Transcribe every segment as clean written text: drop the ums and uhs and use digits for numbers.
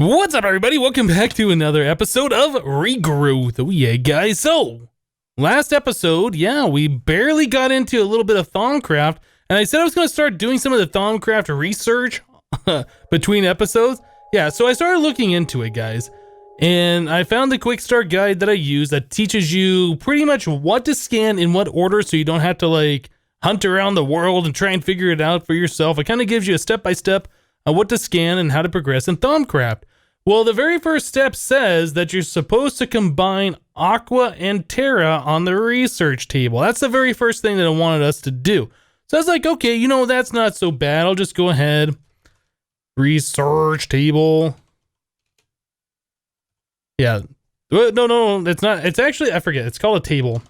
What's up, everybody? Welcome back to another episode of Regrowth. Oh yeah, guys. So, last episode, we barely got into a little bit of Thaumcraft, and I said I was going to start doing some of the Thaumcraft research between episodes. Yeah, so I started looking into it, guys, and I found the quick start guide that I use that teaches you pretty much what to scan in what order, so you don't have to like hunt around the world and try and figure it out for yourself. It kind of gives you a step-by-step on what to scan and how to progress in Thaumcraft. Well, the very first step says that you're supposed to combine Aqua and Terra on the research table. That's the very first thing that it wanted us to do. So I was like, okay, you know, that's not so bad. I'll just go ahead. Research table. Yeah. No, it's not. It's actually, I forget. It's called a table.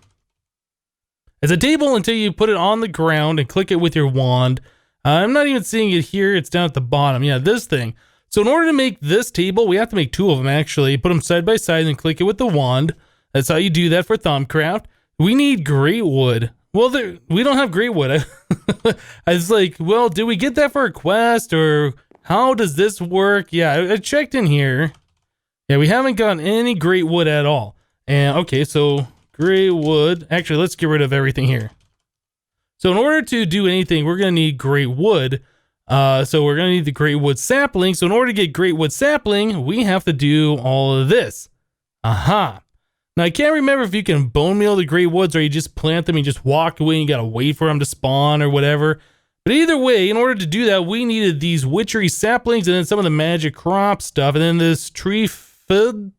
It's a table until you put it on the ground and click it with your wand. I'm not even seeing it here. It's down at the bottom. Yeah, this thing. So in order to make this table, we have to make two of them, actually. Put them side by side and click it with the wand. That's how you do that for Thaumcraft. We need Greatwood. Well, we don't have Greatwood. I was like, well, did we get that for a quest, or how does this work? Yeah, I checked in here. Yeah, we haven't gotten any Greatwood at all. And okay, so Greatwood. Actually, let's get rid of everything here. So in order to do anything, we're going to need Greatwood. So we're going to need the Greatwood sapling. So in order to get Greatwood sapling, we have to do all of this. Aha. Now I can't remember if you can bone meal the Greatwoods or you just plant them and just walk away and you got to wait for them to spawn or whatever. But either way, in order to do that, we needed these Witchery saplings and then some of the magic crop stuff. And then this tree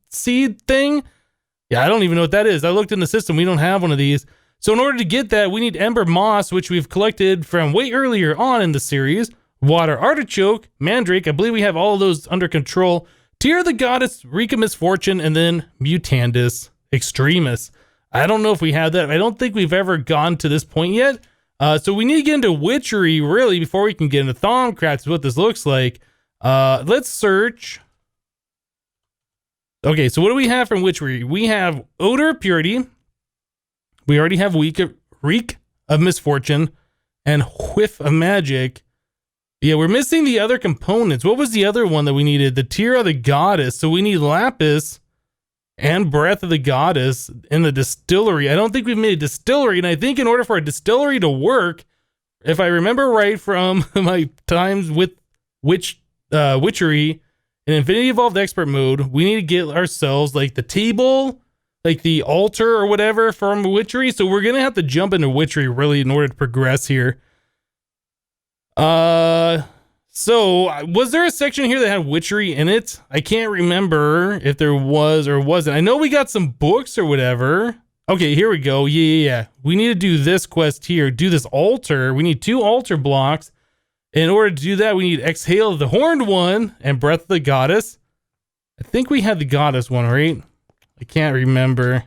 seed thing. Yeah, I don't even know what that is. I looked in the system. We don't have one of these. So in order to get that, we need Ember Moss, which we've collected from way earlier on in the series. Water Artichoke, Mandrake, I believe we have all of those under control. Tear of the Goddess, Rika Misfortune, and then Mutandis Extremis. I don't know if we have that. I don't think we've ever gone to this point yet. So we need to get into Witchery, really, before we can get into Thaumcraft, is what this looks like. Let's search. Okay, so what do we have from Witchery? We have Odor of Purity. We already have Reek of Misfortune and Whiff of Magic. Yeah, we're missing the other components. What was the other one that we needed? The Tear of the Goddess. So we need Lapis and Breath of the Goddess in the distillery. I don't think we've made a distillery, and I think in order for a distillery to work, if I remember right from my times with Witchery in Infinity Evolved Expert mode, we need to get ourselves like the table, like the altar or whatever from Witchery. So we're going to have to jump into Witchery really in order to progress here. So was there a section here that had Witchery in it? I can't remember if there was or wasn't. I know we got some books or whatever. Okay, here we go. Yeah. We need to do this quest here. Do this altar. We need 2 altar blocks. In order to do that, we need Exhale of the Horned One and Breath of the Goddess. I think we had the Goddess one, right? I can't remember.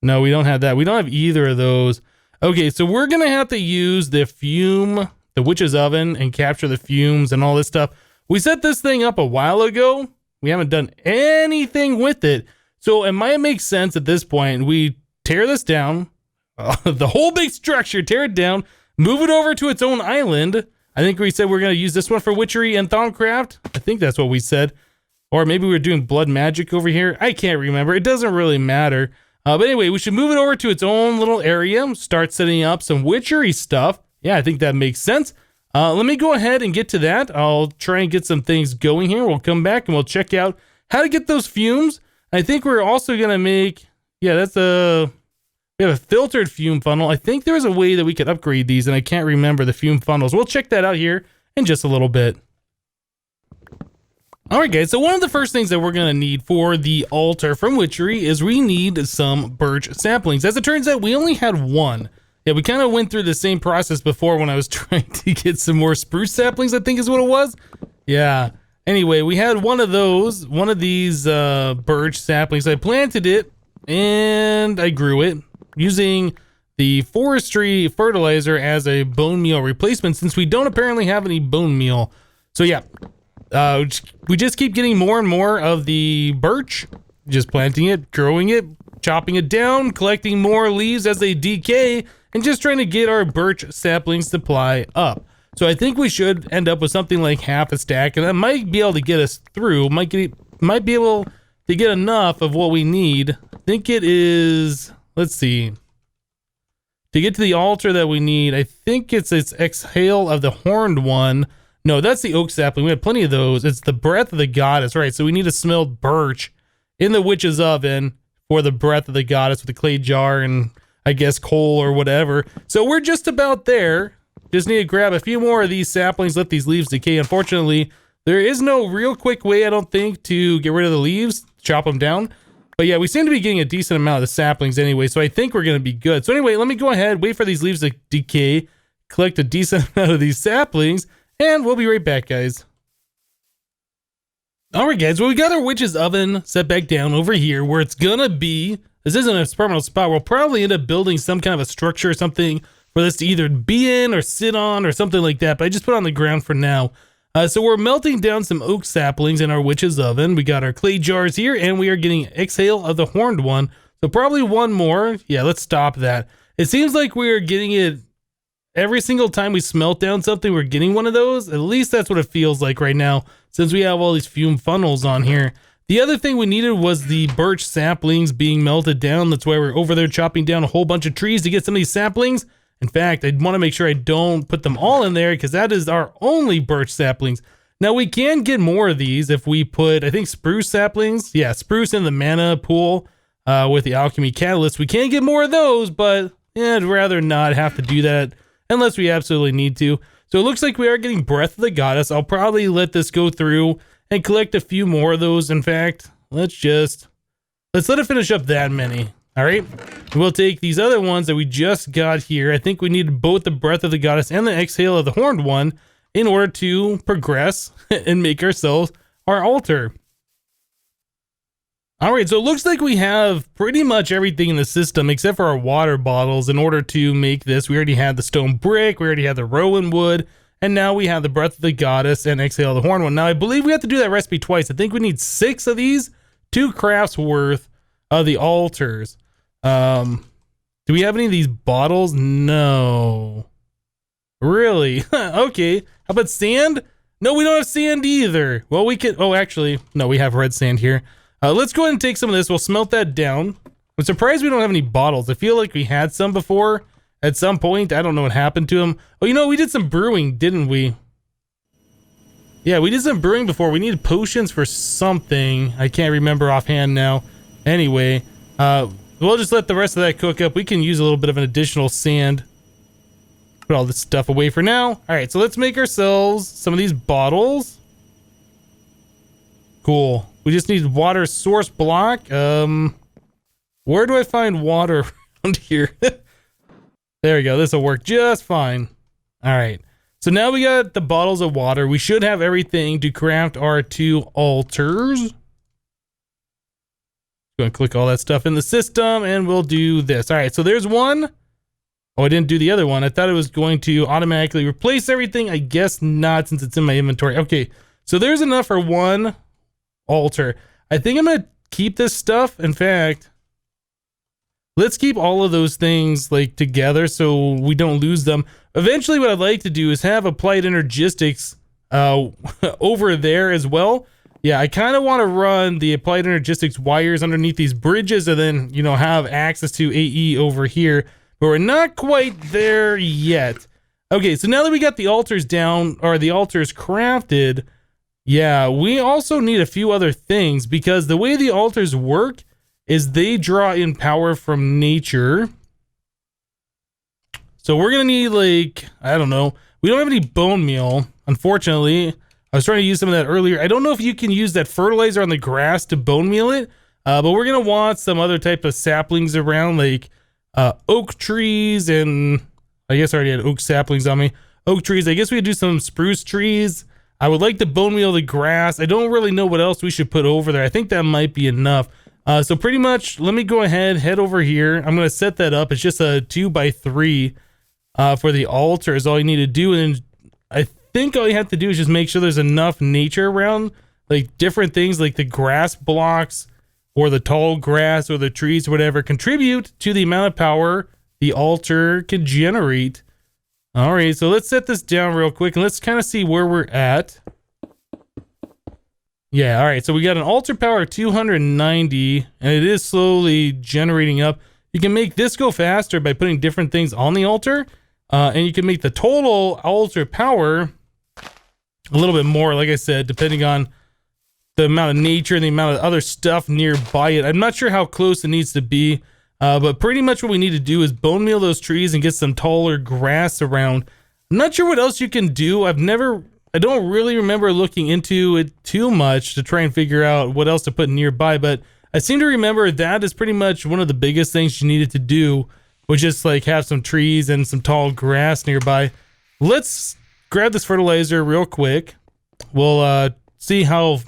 No, we don't have that. We don't have either of those. Okay, so we're going to have to use the fume, the Witch's Oven, and capture the fumes and all this stuff. We set this thing up a while ago. We haven't done anything with it. So it might make sense at this point. We tear this down, the whole big structure, tear it down, move it over to its own island. I think we said we're going to use this one for Witchery and Thaumcraft. I think that's what we said. Or maybe we were doing blood magic over here. I can't remember. It doesn't really matter. But anyway, we should move it over to its own little area, start setting up some Witchery stuff. Yeah, I think that makes sense. Let me go ahead and get to that. I'll try and get some things going here. We'll come back and we'll check out how to get those fumes. I think we're also going to make, we have a filtered fume funnel. I think there was a way that we could upgrade these, and I can't remember the fume funnels. We'll check that out here in just a little bit. All right, guys, so one of the first things that we're going to need for the altar from Witchery is we need some birch saplings. As it turns out, we only had one. Yeah, we kind of went through the same process before when I was trying to get some more spruce saplings, I think is what it was. Yeah. Anyway, we had one of these birch saplings. I planted it and I grew it using the forestry fertilizer as a bone meal replacement, since we don't apparently have any bone meal. So yeah, we just keep getting more and more of the birch, just planting it, growing it, chopping it down, collecting more leaves as they decay, and just trying to get our birch sapling supply up. So I think we should end up with something like half a stack, and that might be able to get us through. Might be able to get enough of what we need. I think it is, let's see. To get to the altar that we need, I think it's exhale of the horned one. No, that's the oak sapling. We have plenty of those. It's the breath of the goddess, right? So we need to smell birch in the witch's oven for the breath of the goddess with the clay jar and I guess coal or whatever. So we're just about there. Just need to grab a few more of these saplings, let these leaves decay. Unfortunately, there is no real quick way, I don't think, to get rid of the leaves, chop them down. But yeah, we seem to be getting a decent amount of the saplings anyway, so I think we're going to be good. So anyway, let me go ahead, wait for these leaves to decay, collect a decent amount of these saplings, and we'll be right back, guys. Alright guys, well we got our witch's oven set back down over here where it's gonna be. This isn't a permanent spot. We'll probably end up building some kind of a structure or something for this to either be in or sit on or something like that, but I just put it on the ground for now. So we're melting down some oak saplings in our witch's oven. We got our clay jars here, and we are getting exhale of the horned one. So probably one more. Yeah, let's stop that. It seems like we're getting it every single time we smelt down something, we're getting one of those. At least that's what it feels like right now, since we have all these fume funnels on here. The other thing we needed was the birch saplings being melted down. That's why we're over there chopping down a whole bunch of trees to get some of these saplings. In fact, I want to make sure I don't put them all in there because that is our only birch saplings. Now we can get more of these if we put, I think, spruce saplings. Yeah, spruce in the mana pool with the alchemy catalyst. We can get more of those, but yeah, I'd rather not have to do that unless we absolutely need to. So it looks like we are getting breath of the goddess. I'll probably let this go through and collect a few more of those. In fact, let's let it finish up that many. All right, we'll take these other ones that we just got here. I think we need both the breath of the goddess and the exhale of the horned one in order to progress and make ourselves our altar. All right, so it looks like we have pretty much everything in the system except for our water bottles in order to make this. We already had the stone brick, we already had the rowan wood, and now we have the breath of the goddess and exhale of the horned one. Now, I believe we have to do that recipe twice. I think we need 6 of these, 2 crafts worth of the altars. Do we have any of these bottles? No. Really? Okay. How about sand? No, we don't have sand either. Well, we can, oh, actually, no, we have red sand here. Let's go ahead and take some of this. We'll smelt that down. I'm surprised we don't have any bottles. I feel like we had some before at some point. I don't know what happened to them. Oh, you know, we did some brewing, didn't we? Yeah, we did some brewing before. We needed potions for something. I can't remember offhand now. Anyway, we'll just let the rest of that cook up. We can use a little bit of an additional sand. Put all this stuff away for now. All right, so let's make ourselves some of these bottles. Cool. We just need water source block. Where do I find water around here? There we go. This will work just fine. All right. So now we got the bottles of water. We should have everything to craft our 2 altars. Going to click all that stuff in the system and we'll do this. All right, so there's one. Oh, I didn't do the other one. I thought it was going to automatically replace everything. I guess not, since it's in my inventory. Okay, so there's enough for 1 altar. I think I'm going to keep this stuff. In fact, let's keep all of those things like together so we don't lose them. Eventually, what I'd like to do is have applied energistics over there as well. Yeah, I kind of want to run the applied energistics wires underneath these bridges and then, you know, have access to AE over here, but we're not quite there yet. Okay, so now that we got the altars down, or the altars crafted, yeah, we also need a few other things because the way the altars work is they draw in power from nature. So we're going to need, like, I don't know. We don't have any bone meal, unfortunately. I was trying to use some of that earlier. I don't know if you can use that fertilizer on the grass to bone meal it, but we're going to want some other type of saplings around, like oak trees, and I guess I already had oak saplings on me. Oak trees. I guess we could do some spruce trees. I would like to bone meal the grass. I don't really know what else we should put over there. I think that might be enough. So pretty much, let me go ahead, head over here. I'm going to set that up. It's just a 2x3 for the altar is all you need to do. And then I think all you have to do is just make sure there's enough nature around, like different things like the grass blocks or the tall grass or the trees or whatever contribute to the amount of power the altar can generate. All right, so let's set this down real quick and let's kind of see where we're at. Yeah, all right, so we got an altar power of 290, and it is slowly generating up. You can make this go faster by putting different things on the altar, and you can make the total altar power a little bit more, like I said, depending on the amount of nature and the amount of other stuff nearby it. I'm not sure how close it needs to be, but pretty much what we need to do is bone meal those trees and get some taller grass around. I'm not sure what else you can do. I don't really remember looking into it too much to try and figure out what else to put nearby, but I seem to remember that is pretty much one of the biggest things you needed to do, was just like have some trees and some tall grass nearby. Let's grab this fertilizer real quick. We'll see how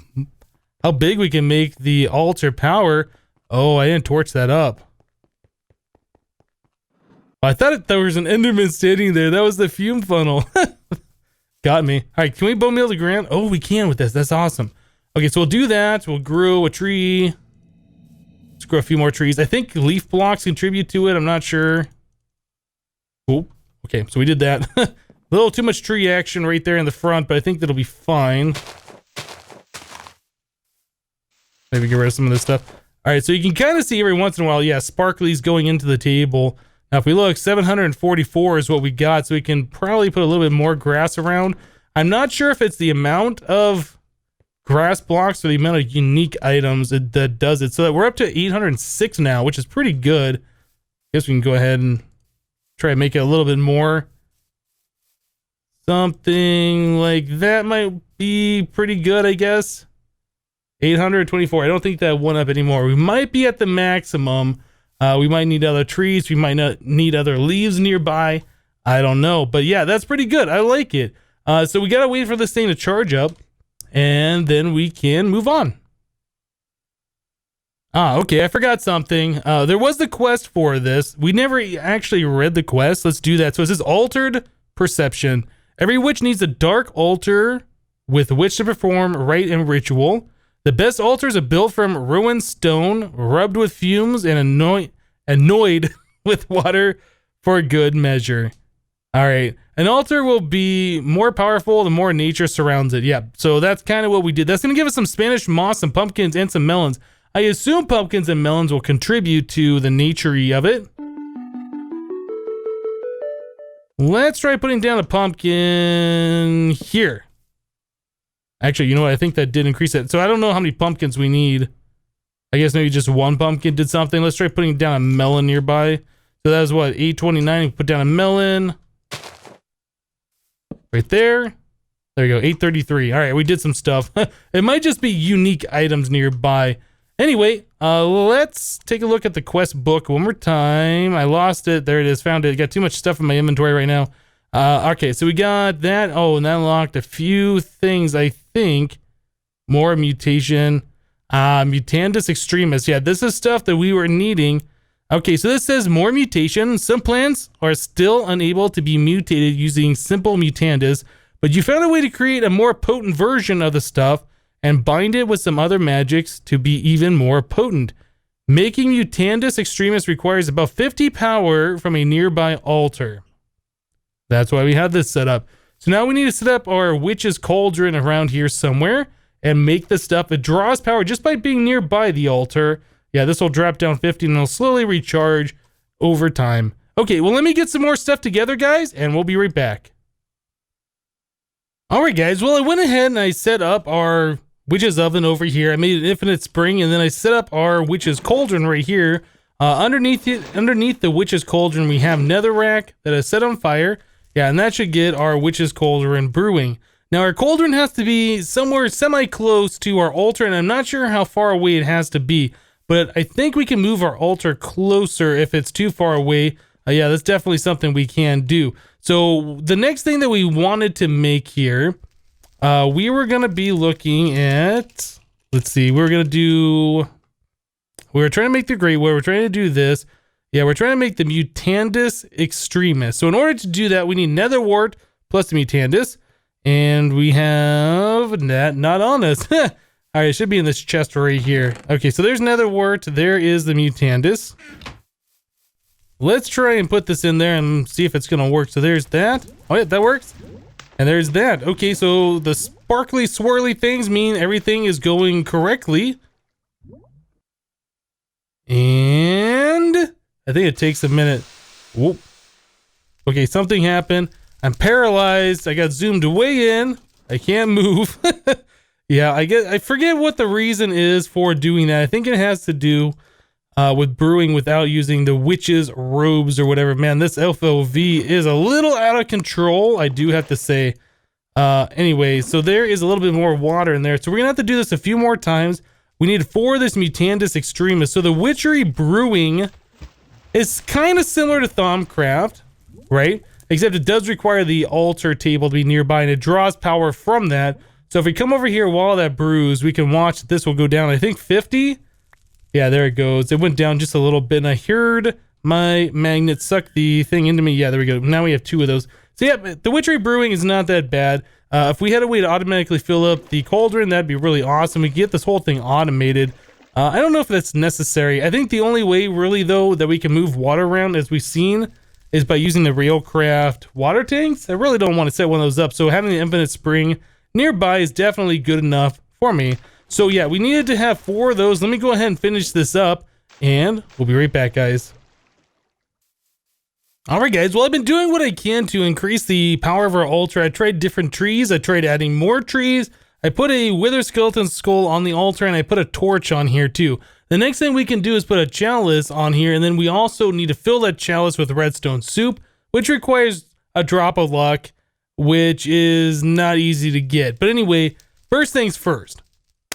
big we can make the altar power. Oh, I didn't torch that up. I thought there was an Enderman standing there. That was the fume funnel. Got me. All right, can we bone meal the ground? Oh, we can with this. That's awesome. Okay, so we'll do that. We'll grow a tree. Let's grow a few more trees. I think leaf blocks contribute to it. I'm not sure. Oh, okay, so we did that. A little too much tree action right there in the front, but I think that'll be fine. Maybe get rid of some of this stuff. All right, so you can kind of see every once in a while, yeah, sparkly's going into the table. Now, if we look, 744 is what we got, so we can probably put a little bit more grass around. I'm not sure if it's the amount of grass blocks or the amount of unique items that does it. So that we're up to 806 now, which is pretty good. I guess we can go ahead and try to make it a little bit more. Something like that might be pretty good, I guess. 824. I don't think that went up anymore. We might be at the maximum. We might need other trees. We might not need other leaves nearby. I don't know. But yeah, that's pretty good. I like it. So we got to wait for this thing to charge up, and then we can move on. Okay. I forgot something. There was the quest for this. We never actually read the quest. Let's do that. So it says altered perception. Every witch needs a dark altar with which to perform rite and ritual. The best altars are built from ruined stone, rubbed with fumes, and annoyed with water for good measure. All right. An altar will be more powerful the more nature surrounds it. Yeah, so that's kind of what we did. That's going to give us some Spanish moss, some pumpkins, and some melons. I assume pumpkins and melons will contribute to the nature-y of it. Let's try putting down a pumpkin here. Actually, you know what? I think that did increase it. So I don't know how many pumpkins we need. I guess maybe just one pumpkin did something. Let's try putting down a melon nearby. So that was what, 829. Put down a melon. Right there. There you go, 833. All right, we did some stuff. It might just be unique items nearby. Anyway, let's take a look at the quest book one more time. I lost it. There it is. Found it. Got too much stuff in my inventory right now. Okay, so we got that. Oh, and that unlocked a few things, I think. More mutation. Mutandis extremis. Yeah, this is stuff that we were needing. Okay, so this says more mutation. Some plants are still unable to be mutated using simple mutandis, but you found a way to create a more potent version of the stuff and bind it with some other magics to be even more potent. Making Mutandis extremis requires about 50 power from a nearby altar. That's why we have this set up. So now we need to set up our witch's cauldron around here somewhere and make the stuff. It draws power just by being nearby the altar. Yeah, this will drop down 50 and it'll slowly recharge over time. Okay, well, let me get some more stuff together, guys, and we'll be right back. All right, guys. Well, I went ahead and I set up our witch's oven over here. I made an infinite spring, and then I set up our witch's cauldron right here. Underneath the witch's cauldron, we have netherrack that is set on fire. Yeah, and that should get our witch's cauldron brewing. Now, our cauldron has to be somewhere semi-close to our altar, and I'm not sure how far away it has to be, but I think we can move our altar closer if it's too far away. Yeah, that's definitely something we can do. So the next thing that we wanted to make here, we were going to be looking at, let's see, we were trying to make the Greatwood. We're trying to do this. Yeah, we're trying to make the Mutandis extremis. So in order to do that, we need nether wart plus the Mutandis. And we have that not on us. All right, it should be in this chest right here. Okay, so there's nether wart. There is the Mutandis. let's try and put this in there and see if it's gonna work. So there's that. Oh yeah, that works. And there's that. Okay, so the sparkly swirly things mean everything is going correctly. And I think it takes a minute. Whoop. Okay, something happened. I'm paralyzed. I got zoomed way in. I can't move. Yeah, I forget what the reason is for doing that. I think it has to do with brewing without using the witch's robes or whatever. Man, this FOV is a little out of control, I do have to say. Anyway, so there is a little bit more water in there. So we're gonna have to do this a few more times. We need 4 of this Mutandis Extremis. So the Witchery brewing is kind of similar to Thaumcraft, right? Except it does require the altar table to be nearby, and it draws power from that. So if we come over here while that brews, we can watch this will go down, I think 50? Yeah, there it goes. It went down just a little bit, and I heard my magnet suck the thing into me. Yeah, there we go. Now we have 2 of those. So yeah, the Witchery brewing is not that bad. If we had a way to automatically fill up the cauldron, that'd be really awesome. We could get this whole thing automated. I don't know if that's necessary. I think the only way really though that we can move water around, as we've seen, is by using the Railcraft water tanks. I really don't want to set one of those up. So having the infinite spring nearby is definitely good enough for me. So yeah, we needed to have 4 of those. Let me go ahead and finish this up, and we'll be right back, guys. Alright guys, well I've been doing what I can to increase the power of our altar. I tried different trees, I tried adding more trees, I put a wither skeleton skull on the altar, and I put a torch on here too. The next thing we can do is put a chalice on here, and then we also need to fill that chalice with redstone soup, which requires a drop of luck, which is not easy to get. But anyway, first things first.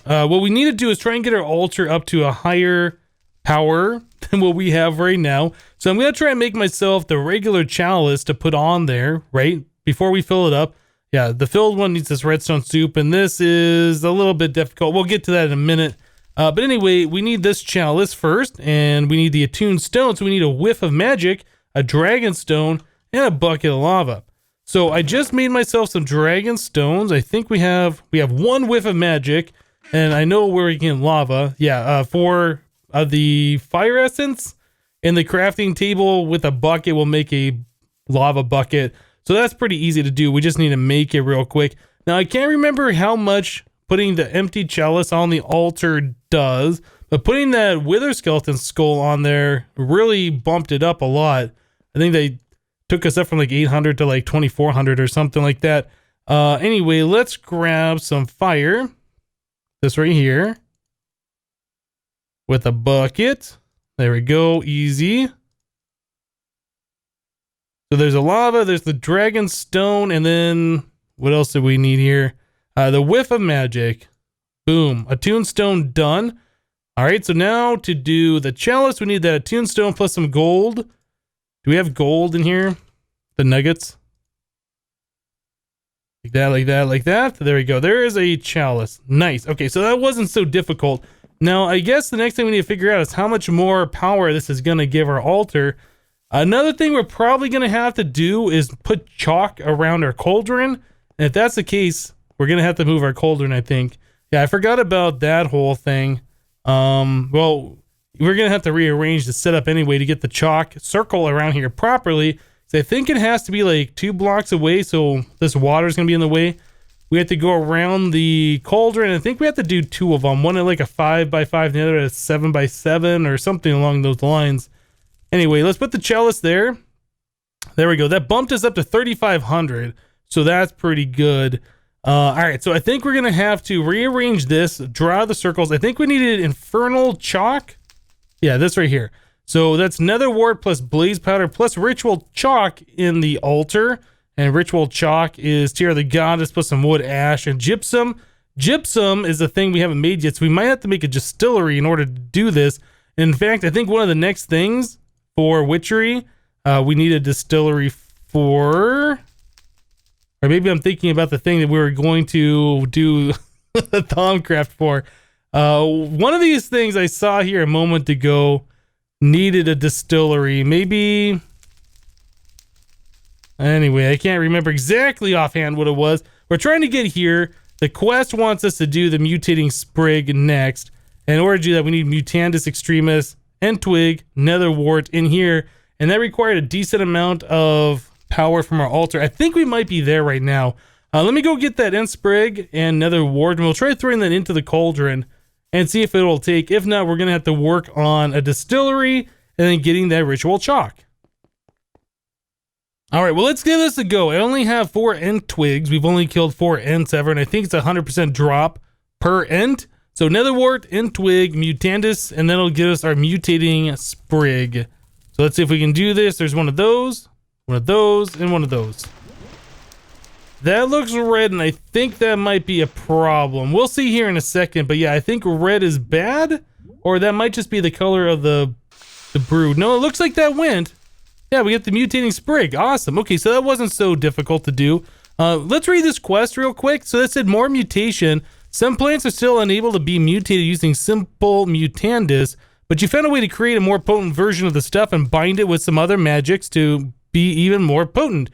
What we need to do is try and get our altar up to a higher power than what we have right now. So I'm going to try and make myself the regular chalice to put on there, right? Before we fill it up. Yeah, the filled one needs this redstone soup, and this is a little bit difficult. We'll get to that in a minute. But anyway, we need this chalice first, and we need the attuned stone. So we need a whiff of magic, a dragon stone, and a bucket of lava. So I just made myself some dragon stones. I think we have 1 whiff of magic, and I know where we can get lava. Yeah, 4 of the fire essence, and the crafting table with a bucket will make a lava bucket. So that's pretty easy to do. We just need to make it real quick. Now I can't remember how much putting the empty chalice on the altar does, but putting that wither skeleton skull on there really bumped it up a lot. I think they took us up from like 800 to like 2400 or something like that. Anyway, let's grab some fire. This right here. With a bucket. There we go. Easy. So there's a lava, there's the dragon stone, and then what else do we need here? The whiff of magic. Boom. Attuned stone done. Alright, so now to do the chalice, we need that attuned stone plus some gold. Do we have gold in here? The nuggets? Like that, like that, like that. There we go. There is a chalice. Nice. Okay, so that wasn't so difficult. Now, I guess the next thing we need to figure out is how much more power this is going to give our altar. Another thing we're probably going to have to do is put chalk around our cauldron. And if that's the case, we're going to have to move our cauldron, I think. Yeah, I forgot about that whole thing. Well, we're going to have to rearrange the setup anyway to get the chalk circle around here properly. So I think it has to be like 2 blocks away, so this water is going to be in the way. We have to go around the cauldron. I think we have to do 2 of them. One at like a 5x5, and the other at a 7x7 or something along those lines. Anyway, let's put the chalice there. There we go. That bumped us up to 3,500. So that's pretty good. All right, so I think we're going to have to rearrange this, draw the circles. I think we needed infernal chalk. Yeah, this right here. So that's nether wart plus blaze powder plus ritual chalk in the altar. And ritual chalk is Tear of the Goddess plus some wood ash and gypsum. Gypsum is the thing we haven't made yet, so we might have to make a distillery in order to do this. In fact, I think one of the next things for Witchery, we need a distillery for... Or maybe I'm thinking about the thing that we were going to do the Thaumcraft for. One of these things I saw here a moment ago needed a distillery. Maybe... Anyway, I can't remember exactly offhand what it was. We're trying to get here. The quest wants us to do the mutating sprig next. And in order to do that, we need Mutandis Extremis, End Twig, Nether Wart in here. and that required a decent amount of power from our altar. I think we might be there right now. Let me go get that end sprig and another ward, and we'll try throwing that into the cauldron and see if it will take. If not, we're going to have to work on a distillery and then getting that ritual chalk. All right, well, let's give this a go. I only have 4 ent twigs. We've only killed 4 ents ever, and I think it's a 100% drop per ent. So netherwort, ent twig, mutandis, and then it'll give us our mutating sprig. So let's see if we can do this. There's one of those, and one of those. That looks red, and I think that might be a problem. We'll see here in a second, but yeah, I think red is bad, or that might just be the color of the brood. No, it looks like that went. Yeah, we get the mutating sprig. Awesome. Okay, so that wasn't so difficult to do. Let's read this quest real quick. So that said more mutation. Some plants are still unable to be mutated using simple mutandis, but you found a way to create a more potent version of the stuff and bind it with some other magics to be even more potent.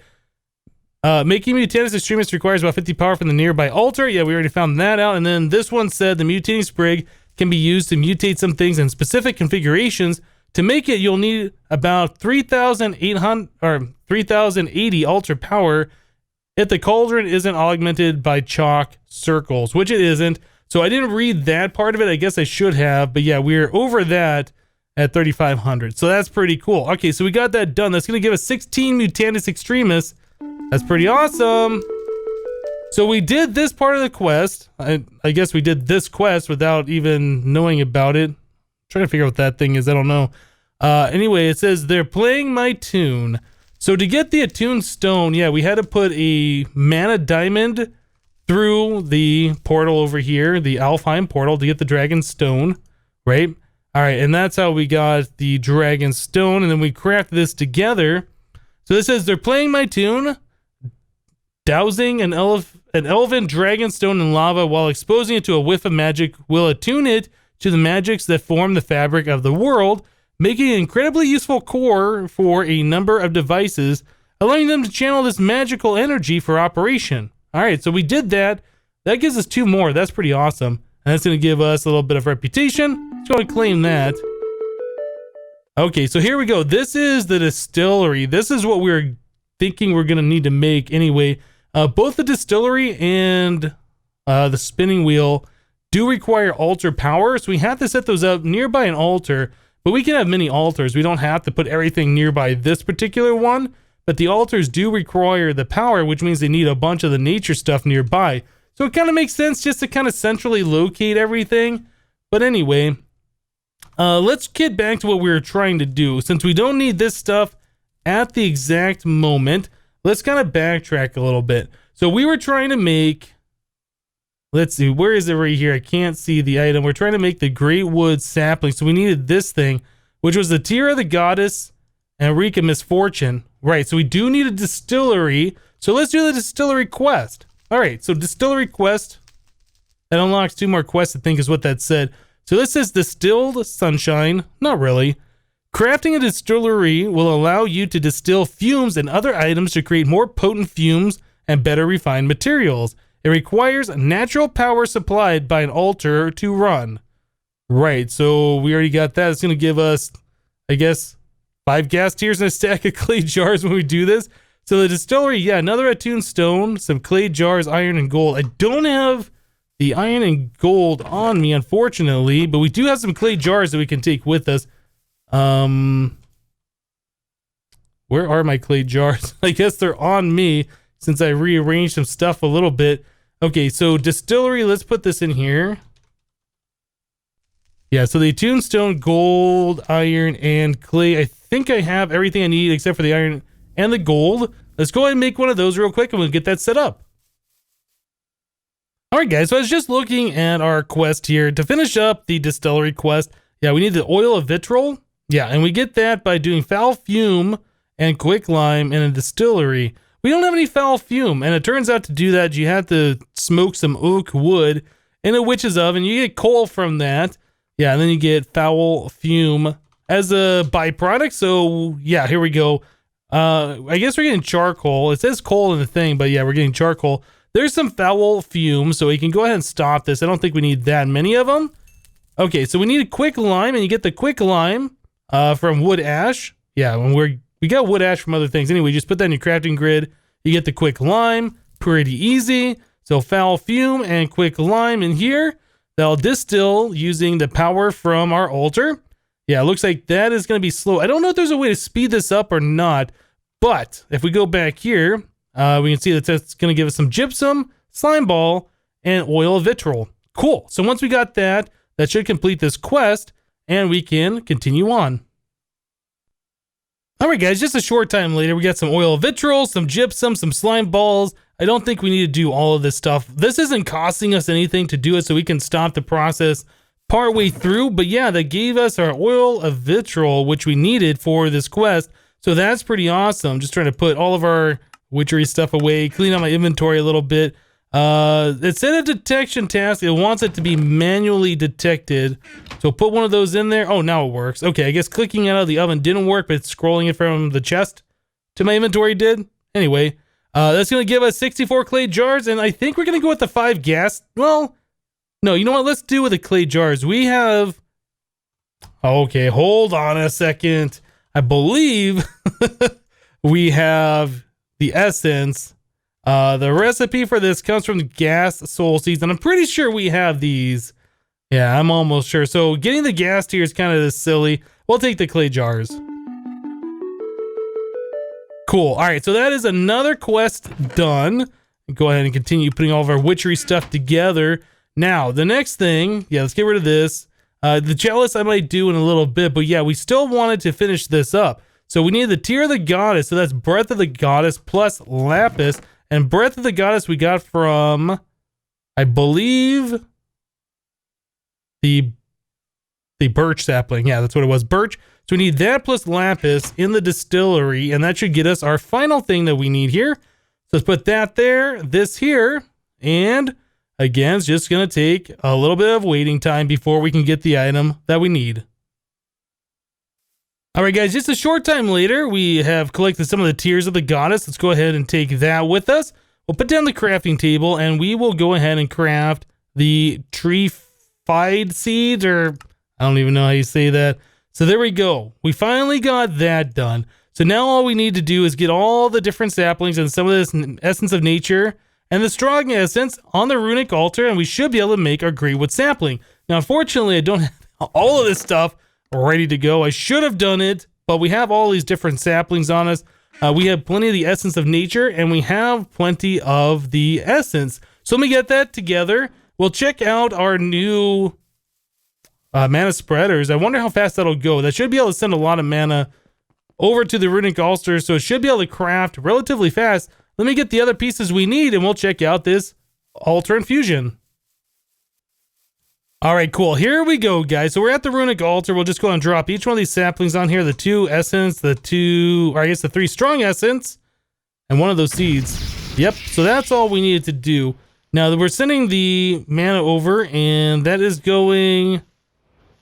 Making mutandis extremist requires about 50 power from the nearby altar. Yeah, we already found that out. And then this one said the mutating sprig can be used to mutate some things in specific configurations. To make it, you'll need about 3,800 or 3,080 altar power if the cauldron isn't augmented by chalk circles, which it isn't. So I didn't read that part of it. I guess I should have, but yeah, we're over that at 3,500. So that's pretty cool. Okay, so we got that done. That's going to give us 16 mutandis extremis. That's pretty awesome. So we did this part of the quest. I guess we did this quest without even knowing about it. I'm trying to figure out what that thing is. I don't know. Anyway, it says they're playing my tune. So to get the attuned stone, yeah, we had to put a mana diamond through the portal over here, the Alfheim portal, to get the dragon stone, right? All right, and that's how we got the dragon stone, and then we crafted this together. So this says they're playing my tune, dousing an elven dragon stone in lava while exposing it to a whiff of magic will attune it to the magics that form the fabric of the world, making an incredibly useful core for a number of devices, allowing them to channel this magical energy for operation. All right, so we did that. That gives us 2 more. That's pretty awesome. And that's going to give us a little bit of reputation. Let's go and claim that. Okay, so here we go. This is the distillery. This is what we're thinking we're going to need to make anyway. Both the distillery and the spinning wheel do require altar power, so we have to set those up nearby an altar, but we can have many altars. We don't have to put everything nearby this particular one, but the altars do require the power, which means they need a bunch of the nature stuff nearby. So it kind of makes sense just to kind of centrally locate everything. But anyway, let's get back to what we were trying to do. Since we don't need this stuff at the exact moment, let's kind of backtrack a little bit. So we were trying to make... Let's see, where is it right here? I can't see the item. We're trying to make the Greatwood sapling. So we needed this thing, which was the Tear of the Goddess and Reek of Misfortune. Right, so we do need a distillery. So let's do the distillery quest. All right, so distillery quest. That unlocks 2 more quests, I think is what that said. So this says distilled sunshine. Not really. Crafting a distillery will allow you to distill fumes and other items to create more potent fumes and better refined materials. It requires natural power supplied by an altar to run. Right, so we already got that. It's going to give us, I guess, 5 gas tiers and a stack of clay jars when we do this. So the distillery, yeah, another attuned stone, some clay jars, iron, and gold. I don't have the iron and gold on me, unfortunately, but we do have some clay jars that we can take with us. Where are my clay jars? I guess they're on me since I rearranged some stuff a little bit. Okay, so distillery, let's put this in here. Yeah, so the attuned stone, gold, iron, and clay. I think I have everything I need except for the iron and the gold. Let's go ahead and make one of those real quick and we'll get that set up. All right, guys, so I was just looking at our quest here to finish up the distillery quest. Yeah, we need the oil of vitriol. Yeah, and we get that by doing foul fume and quicklime in a distillery. We don't have any foul fume, and it turns out to do that, you have to smoke some oak wood in a witch's oven. You get coal from that. Yeah, and then you get foul fume as a byproduct. So, yeah, here we go. I guess we're getting charcoal. It says coal in the thing, but yeah, we're getting charcoal. There's some foul fume, so we can go ahead and stop this. I don't think we need that many of them. Okay, so we need a quick lime, and you get the quick lime from wood ash. Yeah, when we got wood ash from other things. Anyway, just put that in your crafting grid. You get the quick lime, pretty easy. So foul fume and quick lime in here. That'll distill using the power from our altar. Yeah, it looks like that is going to be slow. I don't know if there's a way to speed this up or not, but if we go back here, we can see that that's going to give us some gypsum, slime ball, and oil of vitriol. Cool. So once we got that, that should complete this quest, and we can continue on. All right, guys, just a short time later, we got some oil of vitriol, some gypsum, some slime balls. I don't think we need to do all of this stuff. This isn't costing us anything to do it, so we can stop the process partway through. But yeah, that gave us our oil of vitriol, which we needed for this quest. So that's pretty awesome. Just trying to put all of our witchery stuff away, clean out my inventory a little bit. It said a detection task. It wants it to be manually detected. So put one of those in there. Oh, now it works. Okay, I guess clicking it out of the oven didn't work, but scrolling it from the chest to my inventory did. Anyway, that's going to give us 64 clay jars, and I think we're going to go with the 5 gas. Well, no, you know what? Let's do with the clay jars. We have... Okay, hold on a second. I believe we have the essence. The recipe for this comes from the gas soul seeds, and I'm pretty sure we have these. Yeah, I'm almost sure. So getting the gas tier is kind of silly. We'll take the clay jars. Cool. All right, so that is another quest done. Go ahead and continue putting all of our witchery stuff together. Now, the next thing, yeah, let's get rid of this. The chalice I might do in a little bit, but yeah, we still wanted to finish this up. So we need the tear of the goddess. So that's breath of the goddess plus lapis. And breath of the goddess we got from, I believe, the birch sapling. Yeah, that's what it was, birch. So we need that plus lapis in the distillery, and that should get us our final thing that we need here. So let's put that there, this here, and again, it's just going to take a little bit of waiting time before we can get the item that we need. All right, guys, just a short time later, we have collected some of the tears of the goddess. Let's go ahead and take that with us. We'll put down the crafting table, and we will go ahead and craft the tree-fied seeds, or I don't even know how you say that. So there we go. We finally got that done. So now all we need to do is get all the different saplings and some of this essence of nature and the strong essence on the runic altar, and we should be able to make our Greatwood sapling. Now, unfortunately, I don't have all of this stuff ready to go. I should have done it, but we have all these different saplings on us. We have plenty of the essence of nature, and we have plenty of the essence. So let me get that together. We'll check out our new mana spreaders. I wonder how fast that'll go. That should be able to send a lot of mana over to the runic altar, so it should be able to craft relatively fast. Let me get the other pieces we need, and we'll check out this altar infusion. All right, cool. Here we go, guys. So we're at the runic altar. We'll just go and drop each one of these saplings on here. The 2 essence, the 3 strong essence, and one of those seeds. Yep, so that's all we needed to do. Now, we're sending the mana over, and that is going...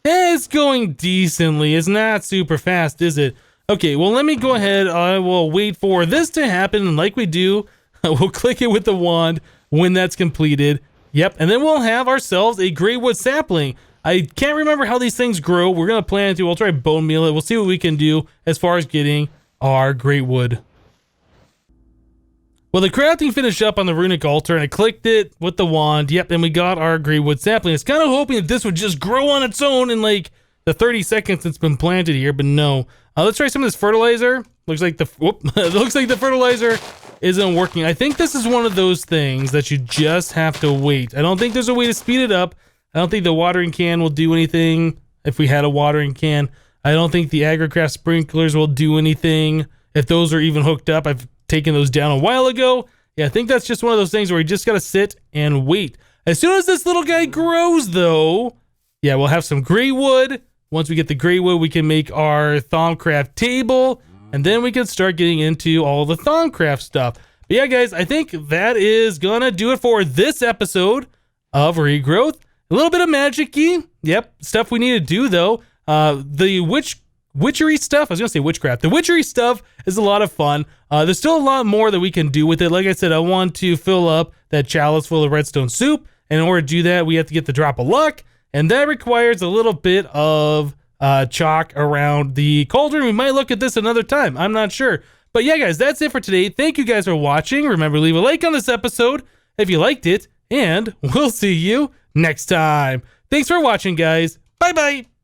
it's going decently. It's not super fast, is it? Okay, well, let me go ahead. I will wait for this to happen, and like we do, we'll click it with the wand when that's completed. Yep, and then we'll have ourselves a Greatwood sapling. I can't remember how these things grow. We're going to plan to. We'll try bone meal it. We'll see what we can do as far as getting our Greatwood. Well, the crafting finished up on the runic altar, and I clicked it with the wand. Yep, and we got our Greatwood sapling. I was kind of hoping that this would just grow on its own in like the 30 seconds it's been planted here, but no. Let's try some of this fertilizer. Looks like the fertilizer isn't working. I think this is one of those things that you just have to wait. I don't think there's a way to speed it up. I don't think the watering can will do anything if we had a watering can. I don't think the AgriCraft sprinklers will do anything if those are even hooked up. I've taken those down a while ago. Yeah, I think that's just one of those things where you just gotta sit and wait. As soon as this little guy grows, though, yeah, we'll have some Greatwood. Once we get the Greatwood, we can make our Thaumcraft table, and then we can start getting into all the Thaumcraft stuff. But yeah, guys, I think that is gonna do it for this episode of Regrowth. A little bit of magic-y. Yep, stuff we need to do, though. The witchery stuff, I was gonna say witchcraft. The witchery stuff is a lot of fun. There's still a lot more that we can do with it. Like I said, I want to fill up that chalice full of redstone soup. And in order to do that, we have to get the drop of luck. And that requires a little bit of chalk around the cauldron. We might look at this another time. I'm not sure. But yeah, guys, that's it for today. Thank you guys for watching. Remember, leave a like on this episode if you liked it, and we'll see you next time. Thanks for watching, guys. Bye-bye.